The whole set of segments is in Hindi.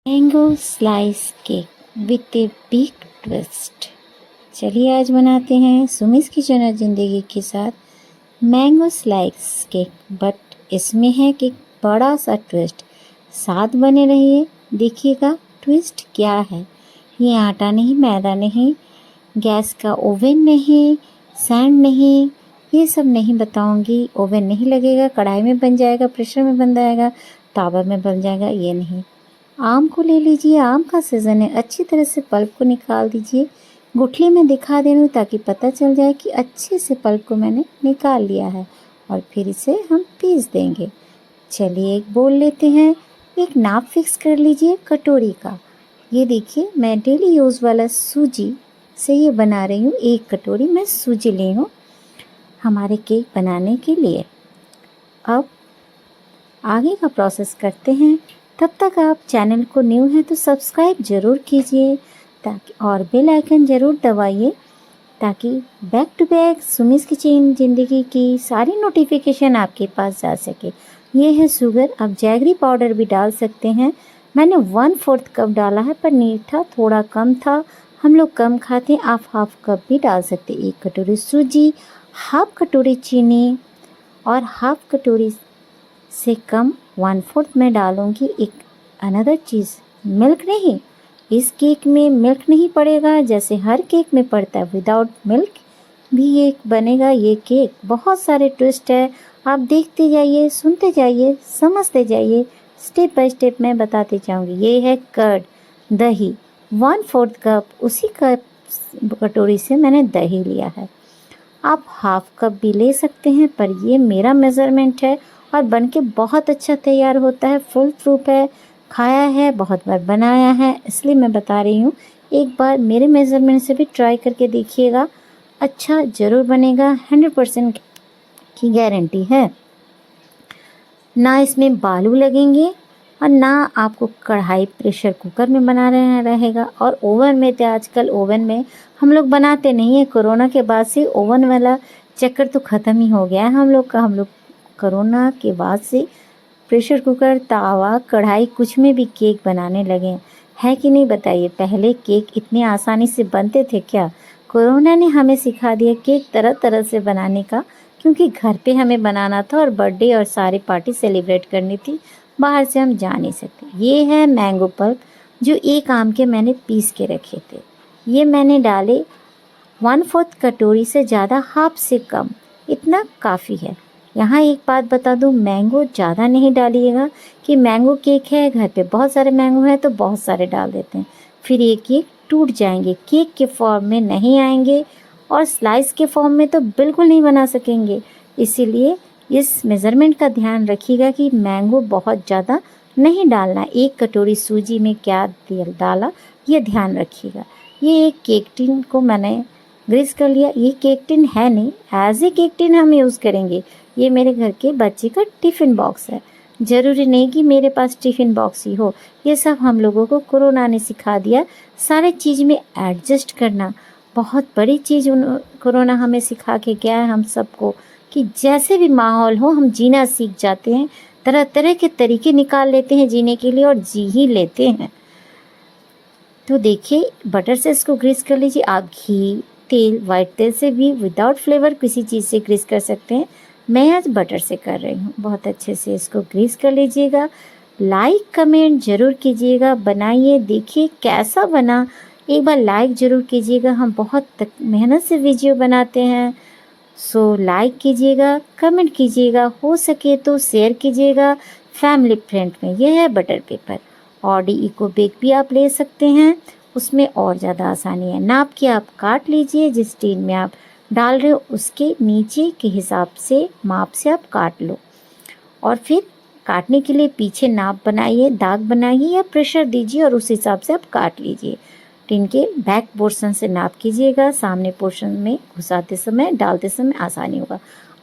Mango slice cake with a big twist. चलिए आज बनाते हैं सुमिस किचन और ज़िंदगी के साथ मैंगो स्लाइस केक, बट इसमें है कि बड़ा सा ट्विस्ट। साथ बने रहिए, देखिएगा ट्विस्ट क्या है। ये आटा नहीं, मैदा नहीं, गैस का ओवन नहीं, सैंड नहीं, ये सब नहीं बताऊंगी। ओवन नहीं लगेगा, कढ़ाई में बन जाएगा, प्रेशर में बन जाएगा, तावा में बन जाएगा, ये नहीं। आम को ले लीजिए, आम का सीज़न है, अच्छी तरह से पल्प को निकाल दीजिए। गुठली में दिखा दे रही हूँ ताकि पता चल जाए कि अच्छे से पल्प को मैंने निकाल लिया है, और फिर इसे हम पीस देंगे। चलिए एक बोल लेते हैं, एक नाप फिक्स कर लीजिए कटोरी का। ये देखिए मैं डेली यूज़ वाला सूजी से ये बना रही हूँ। 1 कटोरी मैं सूजी ली हूँ हमारे केक बनाने के लिए। अब आगे का प्रोसेस करते हैं। तब तक आप चैनल को न्यू हैं तो सब्सक्राइब ज़रूर कीजिए ताकि और बेल आइकन ज़रूर दबाइए ताकि बैक टू बैक सुमिस किचन ज़िंदगी की सारी नोटिफिकेशन आपके पास जा सके। ये है शुगर, आप जैगरी पाउडर भी डाल सकते हैं। मैंने 1/4 कप डाला है, पर मीठा थोड़ा कम था, हम लोग कम खाते हैं, आप हाफ कप भी डाल सकते। 1 कटोरी सूजी, हाफ कटोरी चीनी और हाफ कटोरी से कम 1/4 में डालूंगी एक अनदर चीज़, मिल्क नहीं। इस केक में मिल्क नहीं पड़ेगा जैसे हर केक में पड़ता है। विदाउट मिल्क भी ये बनेगा। ये केक बहुत सारे ट्विस्ट है, आप देखते जाइए, सुनते जाइए, समझते जाइए, स्टेप बाय स्टेप मैं बताते जाऊंगी। ये है कर्ड, दही, 1/4 कप, उसी कप कटोरी से मैंने दही लिया है। आप हाफ कप भी ले सकते हैं, पर ये मेरा मेज़रमेंट है और बनके बहुत अच्छा तैयार होता है। फुल प्रूफ है, खाया है, बहुत बार बनाया है, इसलिए मैं बता रही हूँ। एक बार मेरे मेज़रमेंट से भी ट्राई करके देखिएगा, अच्छा ज़रूर बनेगा, 100% की गारंटी है। ना इसमें बालू लगेंगे और ना आपको कढ़ाई प्रेशर कुकर में बनाना रहेगा। और ओवन में तो आजकल ओवन में हम लोग बनाते नहीं हैं। कोरोना के बाद से ओवन वाला चक्कर तो ख़त्म ही हो गया है हम लोग का। हम लोग कोरोना के बाद से प्रेशर कुकर, तावा, कढ़ाई, कुछ में भी केक बनाने लगे हैं कि नहीं बताइए। पहले केक इतने आसानी से बनते थे क्या? कोरोना ने हमें सिखा दिया केक तरह तरह से बनाने का, क्योंकि घर पे हमें बनाना था और बर्थडे और सारी पार्टी सेलिब्रेट करनी थी, बाहर से हम जा नहीं सकते। ये है मैंगो पल्प, जो 1 आम के मैंने पीस के रखे थे। ये मैंने डाले 1/4 कटोरी से ज़्यादा, हाफ से कम, इतना काफ़ी है। यहाँ एक बात बता दूँ, मैंगो ज़्यादा नहीं डालिएगा कि मैंगो केक है, घर पे बहुत सारे मैंगो हैं तो बहुत सारे डाल देते हैं, फिर ये केक टूट जाएंगे, केक के फॉर्म में नहीं आएंगे और स्लाइस के फॉर्म में तो बिल्कुल नहीं बना सकेंगे। इसीलिए इस मेज़रमेंट का ध्यान रखिएगा कि मैंगो बहुत ज़्यादा नहीं डालना। 1 कटोरी सूजी में क्या डाला ये ध्यान रखिएगा। ये एक केक टिन को मैंने ग्रीस कर लिया। ये केक टिन है नहीं, एज ए केक टिन हम यूज़ करेंगे। ये मेरे घर के बच्चे का टिफ़िन बॉक्स है। ज़रूरी नहीं कि मेरे पास टिफ़िन बॉक्स ही हो। ये सब हम लोगों को कोरोना ने सिखा दिया, सारे चीज़ में एडजस्ट करना। बहुत बड़ी चीज़ कोरोना हमें सिखा के गया है हम सबको, कि जैसे भी माहौल हो हम जीना सीख जाते हैं। तरह तरह के तरीके निकाल लेते हैं जीने के लिए और जी ही लेते हैं। तो देखिए, बटर से इसको ग्रीस कर लीजिए। आप घी, तेल, वाइट तेल से भी विदाउट फ्लेवर किसी चीज़ से ग्रीस कर सकते हैं। मैं आज बटर से कर रही हूँ। बहुत अच्छे से इसको ग्रीस कर लीजिएगा। लाइक कमेंट ज़रूर कीजिएगा, बनाइए, देखिए कैसा बना। एक बार लाइक ज़रूर कीजिएगा, हम बहुत मेहनत से वीडियो बनाते हैं। सो लाइक कीजिएगा, कमेंट कीजिएगा, हो सके तो शेयर कीजिएगा फैमिली फ्रेंड में। यह है butter paper. Oddy Ecobake भी आप ले सकते हैं, उसमें और ज़्यादा आसानी है। नाप के आप काट लीजिए, जिस टीन में आप डाल रहे हो उसके नीचे के हिसाब से माप से आप काट लो, और फिर काटने के लिए पीछे नाप बनाइए, दाग बनाइए या प्रेशर दीजिए और उस हिसाब से आप काट लीजिए। टिन के बैक पोर्शन से नाप कीजिएगा, सामने पोर्शन में घुसाते समय, डालते समय आसानी होगा।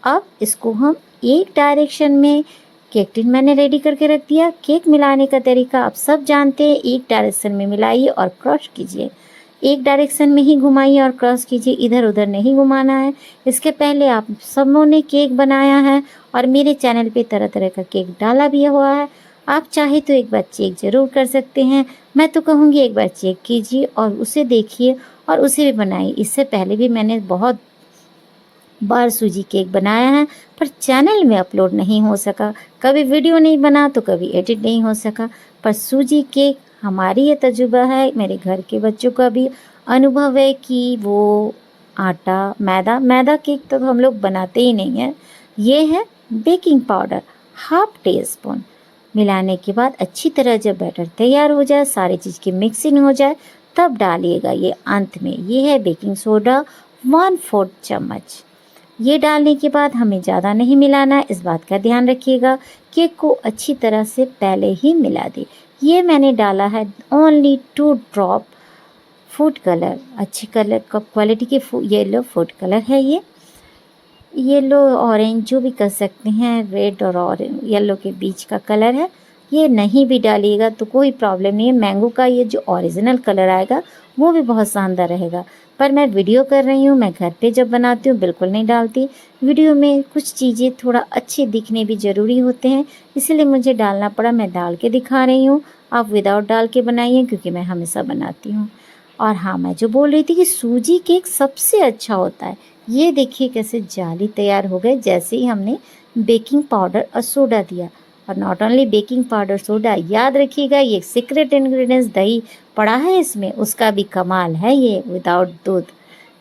अब इसको हम एक डायरेक्शन में, केक टिन मैंने रेडी करके रख दिया। केक मिलाने का तरीका आप सब जानते हैं, एक डायरेक्शन में मिलाइए और क्रश कीजिए। एक डायरेक्शन में ही घुमाइए और क्रॉस कीजिए, इधर उधर नहीं घुमाना है। इसके पहले आप सबों ने केक बनाया है और मेरे चैनल पे तरह तरह का केक डाला भी हुआ है, आप चाहे तो एक बार चेक ज़रूर कर सकते हैं। मैं तो कहूँगी एक बार चेक कीजिए और उसे देखिए और उसे भी बनाइए। इससे पहले भी मैंने बहुत बार सूजी केक बनाया है, पर चैनल में अपलोड नहीं हो सका। कभी वीडियो नहीं बना तो कभी एडिट नहीं हो सका। पर सूजी केक हमारी ये तजुर्बा है, मेरे घर के बच्चों का भी अनुभव है कि वो आटा, मैदा केक तो हम लोग बनाते ही नहीं हैं। ये है baking powder, half tea spoon मिलाने के बाद अच्छी तरह जब बैटर तैयार हो जाए, सारी चीज़ की मिक्सिंग हो जाए, तब डालिएगा ये अंत में। ये है बेकिंग सोडा 1/4 चम्मच। ये डालने के बाद हमें ज़्यादा नहीं मिलाना, इस बात का ध्यान रखिएगा। केक को अच्छी तरह से पहले ही मिला दें। ये मैंने डाला है ओनली 2 ड्रॉप फूड कलर, अच्छी कलर क्वालिटी के येलो फूड कलर है ये। येलो ऑरेंज जो भी कर सकते हैं, रेड और ऑरेंज येलो के बीच का कलर है। ये नहीं भी डालिएगा तो कोई प्रॉब्लम नहीं है। मैंगो का ये जो ओरिजिनल कलर आएगा वो भी बहुत शानदार रहेगा। पर मैं वीडियो कर रही हूँ, मैं घर पे जब बनाती हूँ बिल्कुल नहीं डालती। वीडियो में कुछ चीज़ें थोड़ा अच्छे दिखने भी ज़रूरी होते हैं, इसलिए मुझे डालना पड़ा। मैं डाल के दिखा रही हूँ, आप विदाउट डाल के बनाइए क्योंकि मैं हमेशा बनाती हूँ। और हाँ, मैं जो बोल रही थी कि सूजी केक सबसे अच्छा होता है। ये देखिए कैसे जाली तैयार हो गए जैसे ही हमने बेकिंग पाउडर और सोडा दिया। और not only baking powder soda, याद रखिएगा ये सीक्रेट इंग्रेडिएंट्स दही पड़ा है इसमें, उसका भी कमाल है। ये विदाउट दूध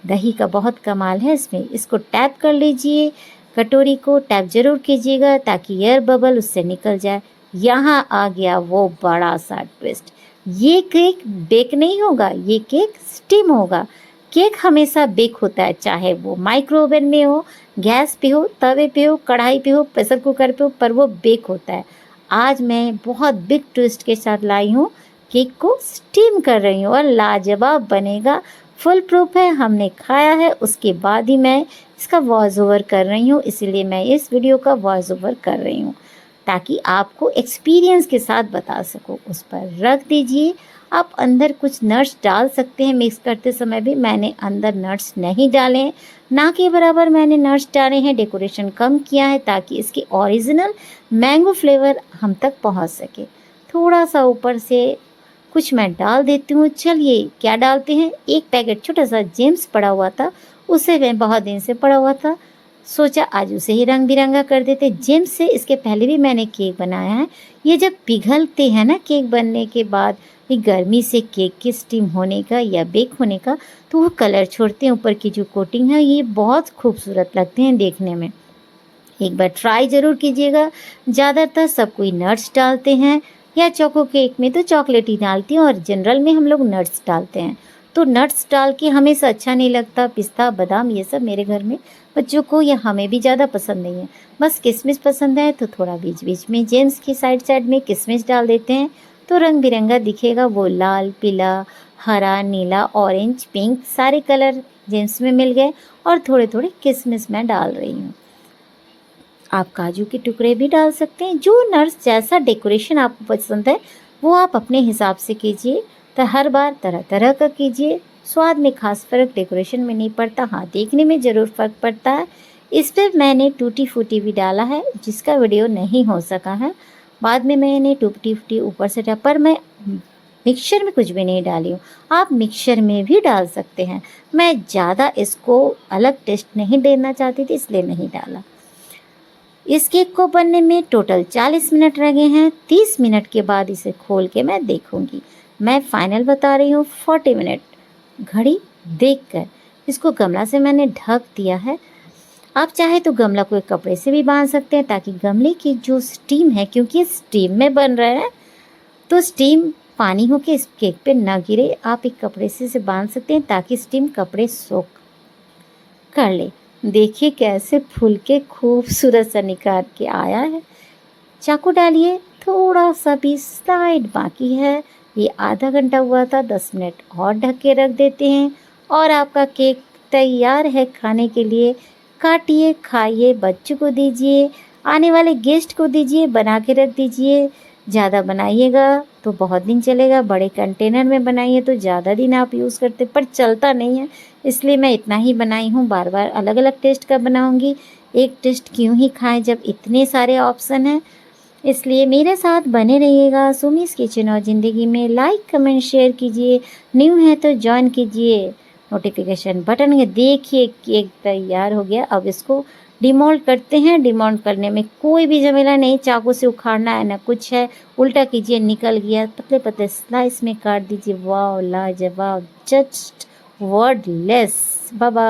दही का बहुत कमाल है इसमें। इसको टैप कर लीजिए, कटोरी को टैप जरूर कीजिएगा ताकि एयर बबल उससे निकल जाए। यहाँ आ गया वो बड़ा सा ट्विस्ट, ये केक बेक नहीं होगा, ये केक स्टीम होगा। केक हमेशा बेक होता है, चाहे वो माइक्रो ओवन में हो, गैस पे हो, तवे पे हो, कढ़ाई पे हो, प्रेशर कुकर पे हो, पर वो बेक होता है। आज मैं बहुत बिग ट्विस्ट के साथ लाई हूँ, केक को स्टीम कर रही हूँ और लाजवाब बनेगा। फुल प्रूफ है, हमने खाया है, उसके बाद ही मैं इसका वॉइस ओवर कर रही हूँ। इसीलिए मैं इस वीडियो का वॉइस ओवर कर रही हूँ ताकि आपको एक्सपीरियंस के साथ बता सकूँ। उस पर रख दीजिए। आप अंदर कुछ नट्स डाल सकते हैं मिक्स करते समय भी। मैंने अंदर नट्स नहीं डाले हैं, ना के बराबर मैंने नट्स डाले हैं। डेकोरेशन कम किया है ताकि इसकी ओरिजिनल मैंगो फ्लेवर हम तक पहुंच सके। थोड़ा सा ऊपर से कुछ मैं डाल देती हूँ। चलिए क्या डालते हैं, एक पैकेट छोटा सा जेम्स पड़ा हुआ था, उसे मैं बहुत दिन से पड़ा हुआ था, सोचा आज उसे ही रंग बिरंगा कर देते। जेम्स से इसके पहले भी मैंने केक बनाया है। ये जब पिघलते हैं ना केक बनने के बाद, ये गर्मी से केक के स्टीम होने का या बेक होने का, तो वो कलर छोड़ते हैं। ऊपर की जो कोटिंग है ये बहुत खूबसूरत लगते हैं देखने में। एक बार ट्राई ज़रूर कीजिएगा। ज़्यादातर सब कोई नट्स डालते हैं या चोको केक में तो चॉकलेट ही डालती हैं और जनरल में हम लोग नट्स डालते हैं। तो नट्स डाल के हमेशा अच्छा नहीं लगता। पिस्ता, बादाम ये सब मेरे घर में बच्चों को या हमें भी ज़्यादा पसंद नहीं है। बस किशमिश पसंद है तो थोड़ा बीच बीच में जेम्स की साइड में किशमिश डाल देते हैं तो रंग बिरंगा दिखेगा। वो लाल, पीला, हरा, नीला, ऑरेंज, पिंक सारे कलर जेम्स में मिल गए। और थोड़े थोड़े किशमिश मैं डाल रही हूँ। आप काजू के टुकड़े भी डाल सकते हैं। जो नट्स जैसा डेकोरेशन आपको पसंद है वो आप अपने हिसाब से कीजिए। तो हर बार तरह तरह का कीजिए। स्वाद में खास फ़र्क डेकोरेशन में नहीं पड़ता, हाँ देखने में ज़रूर फ़र्क पड़ता है। इस पर मैंने टूटी फूटी भी डाला है जिसका वीडियो नहीं हो सका है। बाद में मैंने टूटी फूटी ऊपर से डाला, पर मैं मिक्सचर में कुछ भी नहीं डाली हूँ। आप मिक्सचर में भी डाल सकते हैं। मैं ज़्यादा इसको अलग टेस्ट नहीं देना चाहती थी इसलिए नहीं डाला। इस केक को बनने में टोटल 40 मिनट लगे हैं। 30 मिनट के बाद इसे खोल के मैं देखूंगी। मैं फाइनल बता रही हूँ 40 मिनट घड़ी देखकर। इसको गमला से मैंने ढक दिया है। आप चाहे तो गमला को एक कपड़े से भी बांध सकते हैं ताकि गमले की जो स्टीम है, क्योंकि स्टीम में बन रहा है तो स्टीम पानी होके इस केक पे ना गिरे। आप एक कपड़े से इसे बांध सकते हैं ताकि स्टीम कपड़े सोख कर ले। देखिए कैसे फूल के खूबसूरत सा निकाल के आया है। चाकू डालिए, थोड़ा सा भी स्लाइड बाकी है। ये आधा घंटा हुआ था, 10 मिनट और ढक के रख देते हैं और आपका केक तैयार है खाने के लिए। काटिए, खाइए, बच्चों को दीजिए, आने वाले गेस्ट को दीजिए, बना के रख दीजिए। ज़्यादा बनाइएगा तो बहुत दिन चलेगा, बड़े कंटेनर में बनाइए तो ज़्यादा दिन आप यूज़ करते, पर चलता नहीं है, इसलिए मैं इतना ही बनाई हूँ। बार बार अलग अलग टेस्ट का बनाऊँगी। एक टेस्ट क्यों ही खाएं जब इतने सारे ऑप्शन हैं। इसलिए मेरे साथ बने रहिएगा सुमीस किचन और ज़िंदगी में। लाइक कमेंट शेयर कीजिए, न्यू है तो ज्वाइन कीजिए नोटिफिकेशन बटन के। देखिए केक तैयार हो गया। अब इसको डिमोल्ड करते हैं। डिमोल्ड करने में कोई भी झमेला नहीं, चाकू से उखाड़ना है ना कुछ है। उल्टा कीजिए, निकल गया। पतले पतले स्लाइस में काट दीजिए। वाह लाजवाब, जस्ट वर्डलेस। Bye bye.